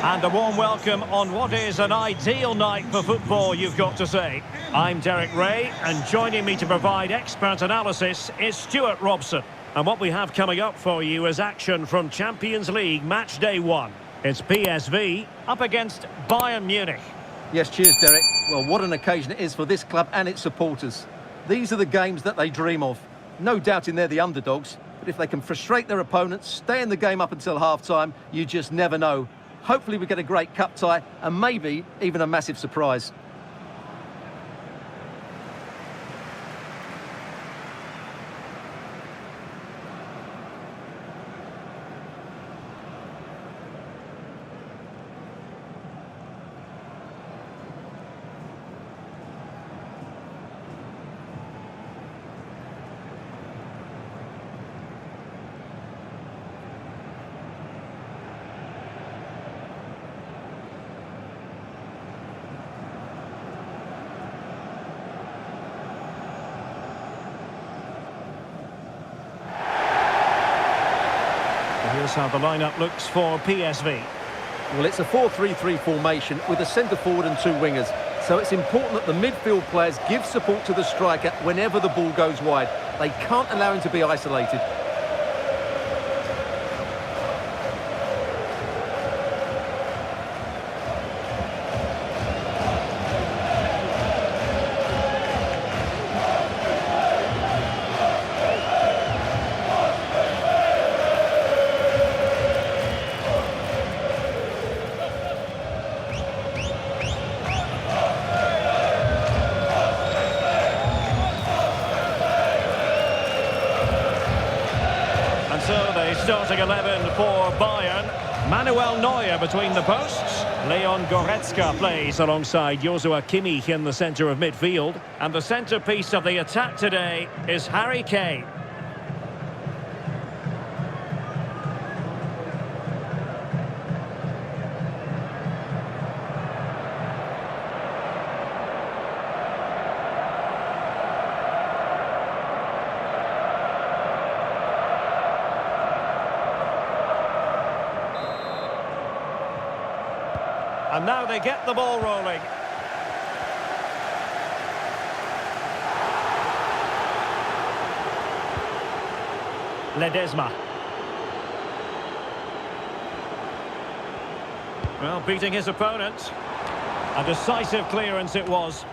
And a warm welcome on what is an ideal night for football, you've got to say. I'm Derek Ray, and joining me to provide expert analysis is Stuart Robson. And what we have coming up for you is action from Champions League match day 1. It's PSV up against Bayern Munich. Yes, cheers, Derek. Well, what an occasion it is for this club and its supporters. These are the games that they dream of. No doubting they're the underdogs, but if they can frustrate their opponents, stay in the game up until half-time, you just never know. Hopefully we get a great cup tie and maybe even a massive surprise. Here's how the lineup looks for PSV. Well, it's a 4-3-3 formation with a centre-forward and 2 wingers. So it's important that the midfield players give support to the striker whenever the ball goes wide. They can't allow him to be isolated. So the starting 11 for Bayern. Manuel Neuer between the posts. Leon Goretzka plays alongside Joshua Kimmich in the centre of midfield. And the centrepiece of the attack today is Harry Kane. And now they get the ball rolling. Ledesma. Well, beating his opponent. A decisive clearance it was.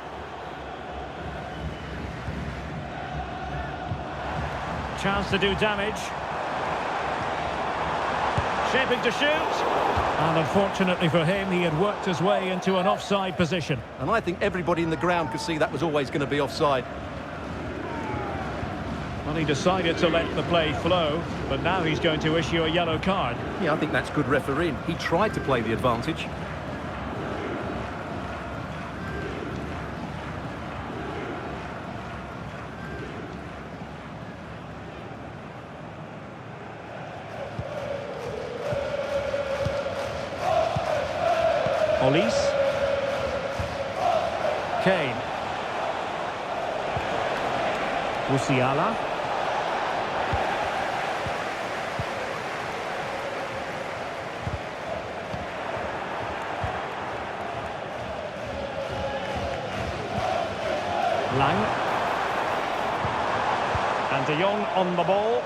Chance to do damage. Shaping to shoot. And unfortunately for him, he had worked his way into an offside position. And I think everybody in the ground could see that was always going to be offside. Well, he decided to let the play flow, but now he's going to issue a yellow card. Yeah, I think that's good refereeing. He tried to play the advantage. Olise. Kane. Musiala. Lang. And De Jong on the ball.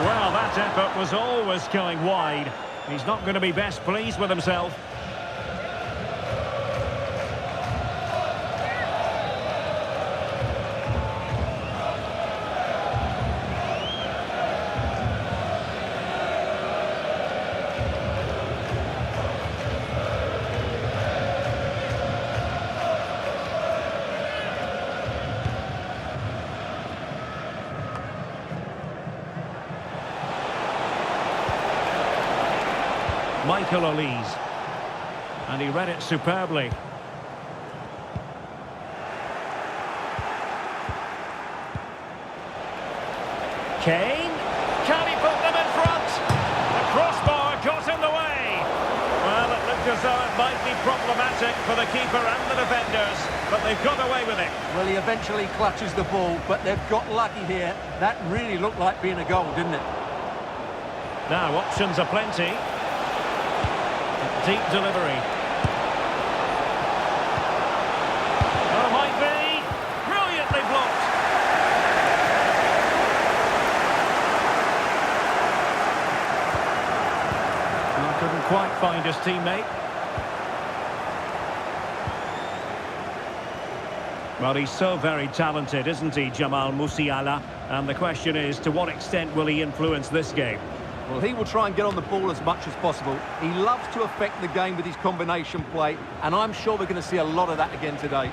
Well, that effort was always going wide. He's not going to be best pleased with himself. Michael Olise. And he read it superbly. Kane. Can he put them in front? The crossbar got in the way. Well, it looked as though it might be proper. Problematic for the keeper and the defenders, but they've got away with it. Well, he eventually clutches the ball, but they've got lucky here. That really looked like being a goal, didn't it? Now, options are plenty. Deep delivery. Oh, might be. Brilliantly blocked. He couldn't quite find his teammate. Well, he's so very talented, isn't he, Jamal Musiala? And the question is, to what extent will he influence this game? Well, he will try and get on the ball as much as possible. He loves to affect the game with his combination play, and I'm sure we're going to see a lot of that again today.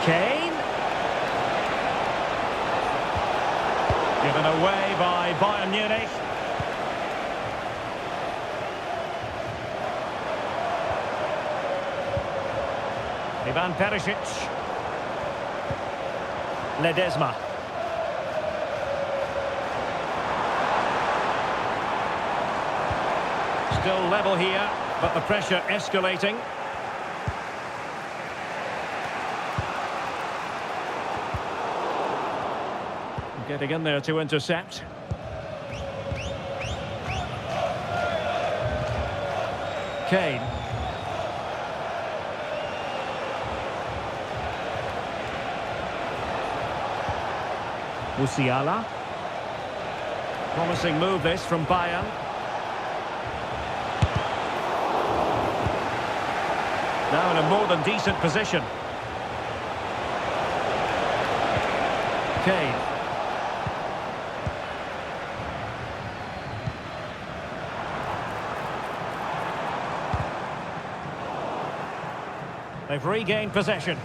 Kane. Given away by Bayern Munich. Ivan Perisic. Ledesma. Still level here, but the pressure escalating. Getting in there to intercept. Kane. Musiala. Promising move this from Bayern. Now in a more than decent position. Kane. They've regained possession.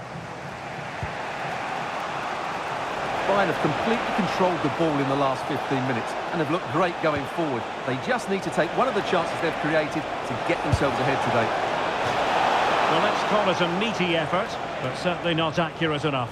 Bayern have completely controlled the ball in the last 15 minutes and have looked great going forward. They just need to take one of the chances they've created to get themselves ahead today. Well, let's call it a meaty effort, but certainly not accurate enough.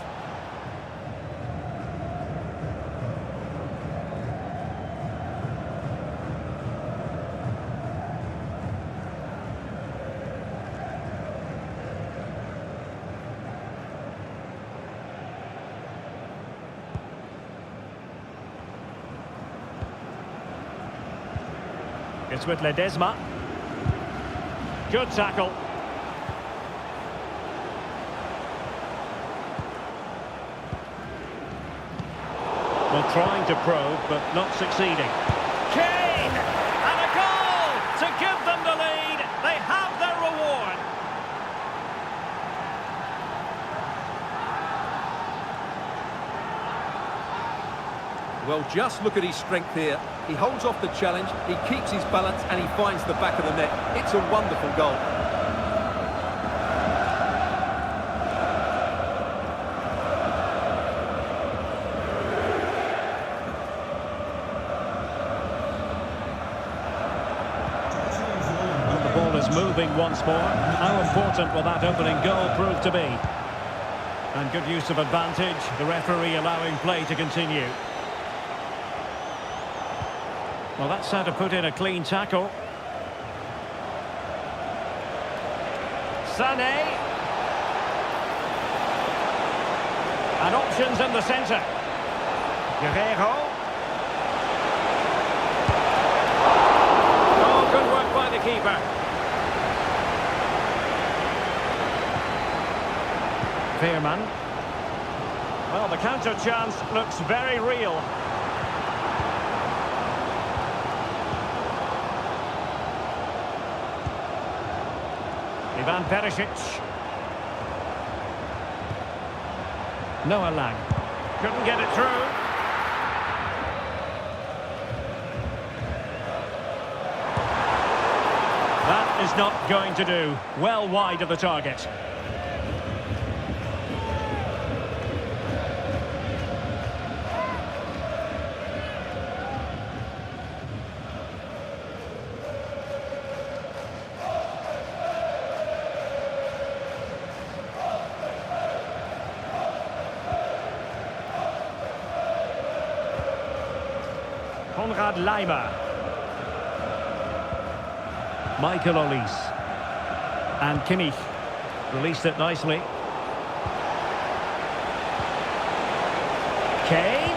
It's with Ledesma. Good tackle. Well, trying to probe, but not succeeding. Kane! And a goal to give them the lead. They have their reward. Well, just look at his strength here. He holds off the challenge, he keeps his balance, and he finds the back of the net. It's a wonderful goal. The ball is moving once more. How important will that opening goal prove to be? And good use of advantage, the referee allowing play to continue. Well, that's how to put in a clean tackle. Sané. And options in the centre. Guerrero. Oh, good work by the keeper. Veerman. Well, the counter chance looks very real. Ivan Perisic. Noah Lang. Couldn't get it through. That is not going to do. Well wide of the target. Konrad Leimer. Michael Olise. And Kimmich. Released it nicely. Kane.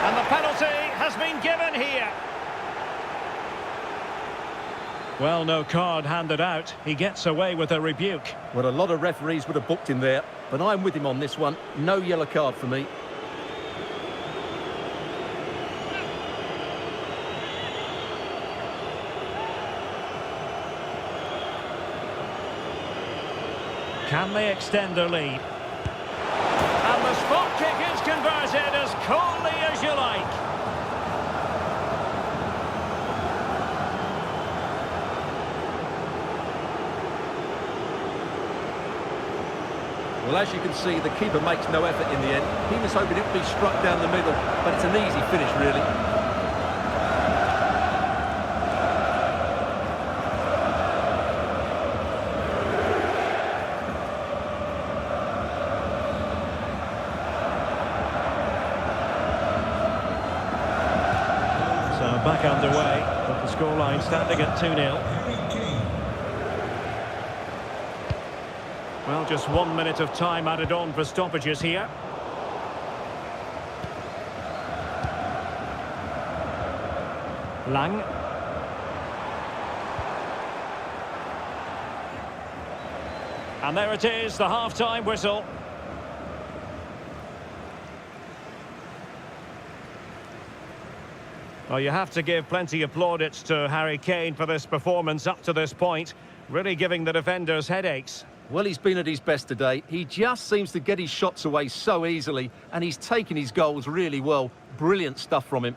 And the penalty has been given here. Well, no card handed out. He gets away with a rebuke. Well, a lot of referees would have booked him there, but I'm with him on this one. No yellow card for me. Can they extend their lead? And the spot kick is converted as coolly as you like. Well, as you can see, the keeper makes no effort in the end. He was hoping it would be struck down the middle, but it's an easy finish, really. Back underway, but the scoreline standing at 2-0. Well, just 1 minute of time added on for stoppages here. Lang. And there it is, the half-time whistle. Well, you have to give plenty of plaudits to Harry Kane for this performance up to this point, really giving the defenders headaches. Well, he's been at his best today. He just seems to get his shots away so easily, and he's taken his goals really well. Brilliant stuff from him.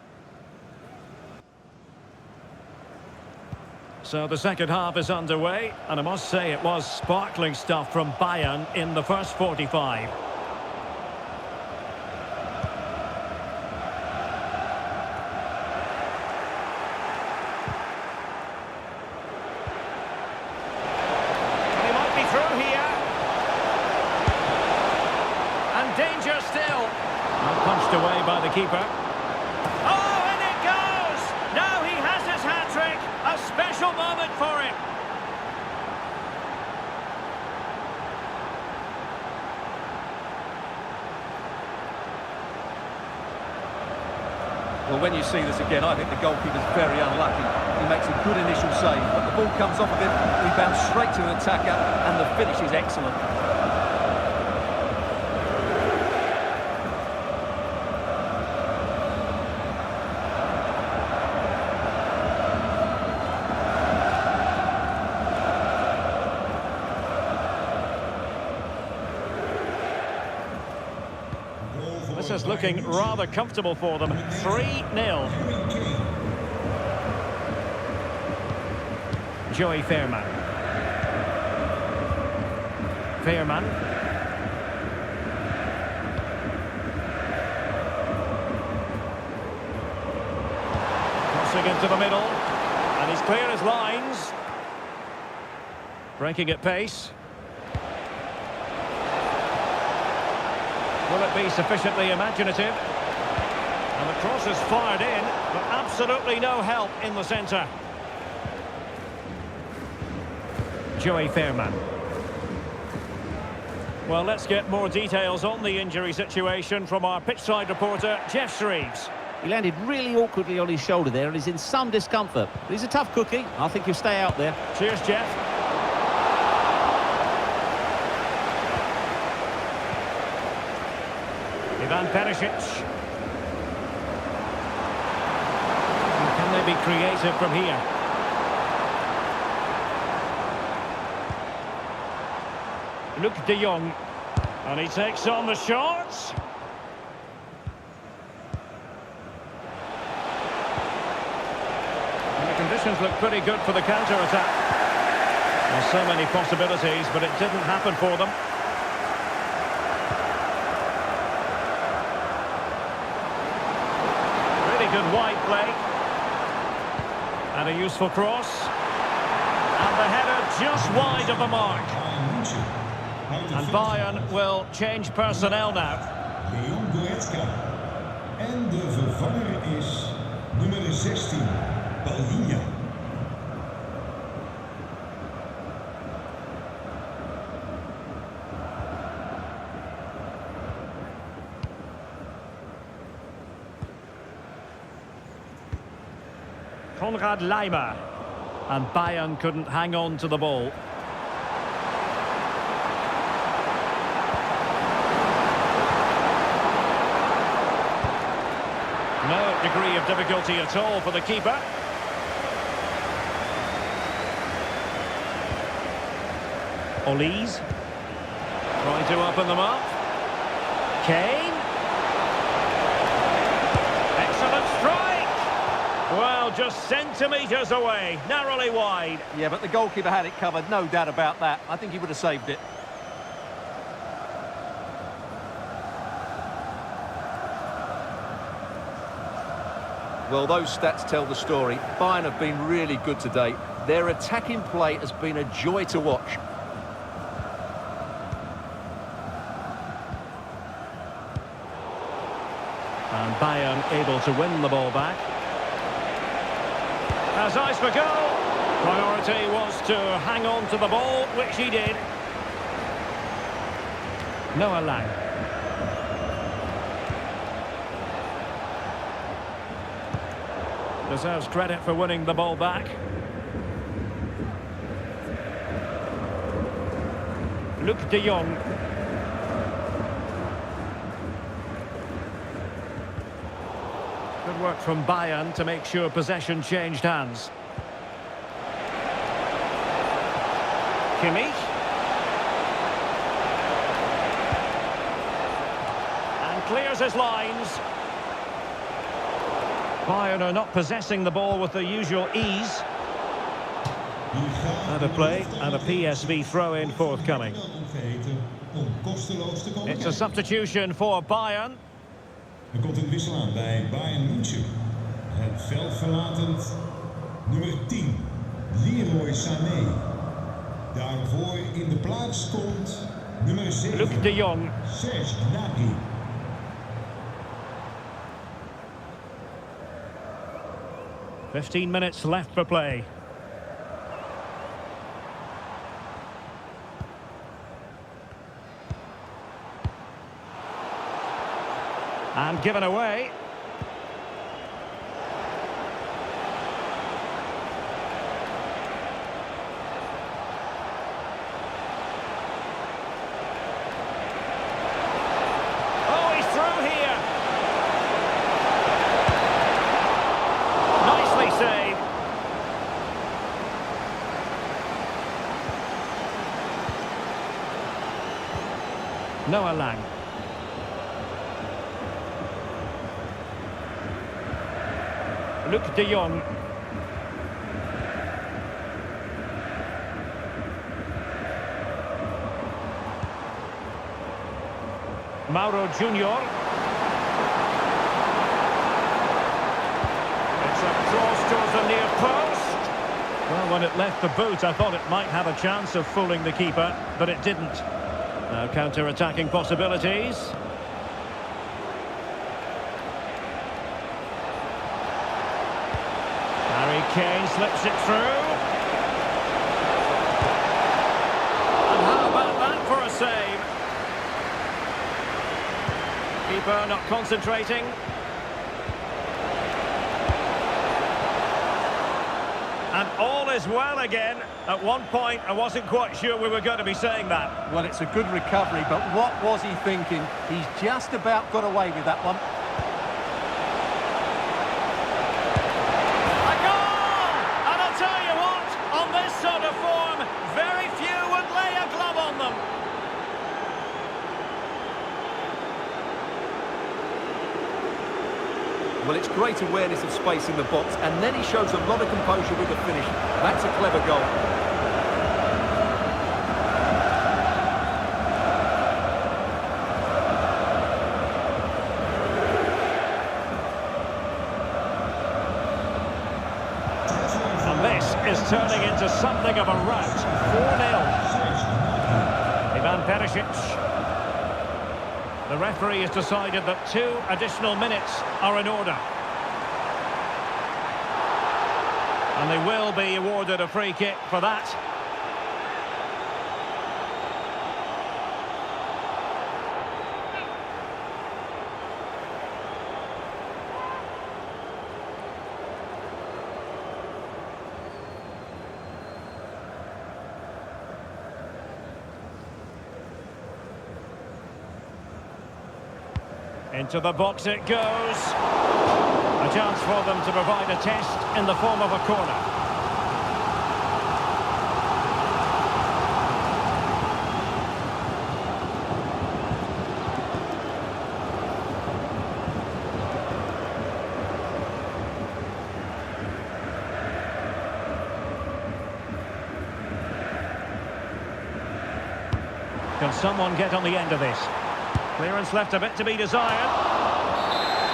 So the second half is underway, and I must say it was sparkling stuff from Bayern in the first 45. Through here. And danger still. Not punched away by the keeper. Oh, and it goes! Now he has his hat-trick. A special moment for him. Well, when you see this again, I think the goalkeeper's very unlucky. He makes a good initial save, but the ball comes off of him, rebounds straight to an attacker, and the finish is excellent. This is looking rather comfortable for them. 3-0. Joey Fairman. Fairman. Crossing into the middle. And he's clear as lines. Breaking at pace. Will it be sufficiently imaginative? And the cross is fired in, but absolutely no help in the centre. Joey Fairman. Well, let's get more details on the injury situation from our pitchside reporter, Jeff Shreves. He landed really awkwardly on his shoulder there and is in some discomfort. But he's a tough cookie. I think he'll stay out there. Cheers, Jeff. Ivan Perisic. And can they be creative from here? Luke de Jong. And he takes on the shots. And the conditions look pretty good for the counter-attack. There's so many possibilities, but it didn't happen for them. Good wide play. And a useful cross. And the header just wide of the mark. And Bayern will change personnel now. En de vervanger is Nummer 16, Balvinha. Konrad Laimer. And Bayern couldn't hang on to the ball. No degree of difficulty at all for the keeper. Olise. Trying to open them up. Kane. Excellent strike. Well, just centimetres away, narrowly wide. Yeah, but the goalkeeper had it covered, no doubt about that. I think he would have saved it. Well, those stats tell the story. Bayern have been really good today. Their attacking play has been a joy to watch. And Bayern able to win the ball back. Has eyes for goal. Priority was to hang on to the ball, which he did. Noah Lang. Deserves credit for winning the ball back. Luc de Jong. Good work from Bayern to make sure possession changed hands. Kimmich. And clears his lines. Bayern are not possessing the ball with the usual ease. And a play and a PSV throw-in forthcoming. It's a substitution for Bayern. Er komt een wissel aan bij Bayern München. Het veld verlatend nummer 10, Leroy Sané. Daarvoor in de plaats komt nummer 7, Luc de Jong. Serge Gnabry. "15 minutes left for play. And given away. Oh, he's through here. Nicely saved. Noah Lang. Luc de Jong. Mauro Junior. It's a cross towards the near post. Well, when it left the boot, I thought it might have a chance of fooling the keeper, but it didn't. Now counter-attacking possibilities. Kane slips it through. And how about that for a save? Keeper not concentrating. And all is well again. At one point, I wasn't quite sure we were going to be saying that. Well, it's a good recovery, but what was he thinking? He's just about got away with that one. Sort of form, very few would lay a glove on them. Well, it's great awareness of space in the box, and then he shows a lot of composure with the finish. That's a clever goal. Is turning into something of a rout. 4-0. Ivan Perisic. The referee has decided that 2 additional minutes are in order. And they will be awarded a free kick for that. Into the box it goes. A chance for them to provide a test in the form of a corner. Can someone get on the end of this? Clearance left a bit to be desired.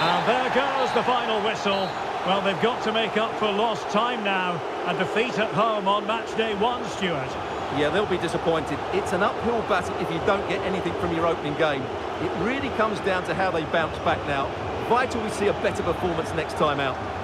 And there goes the final whistle. Well, they've got to make up for lost time now. A defeat at home on match day 1, Stuart. Yeah, they'll be disappointed. It's an uphill battle if you don't get anything from your opening game. It really comes down to how they bounce back now. Vital we see a better performance next time out.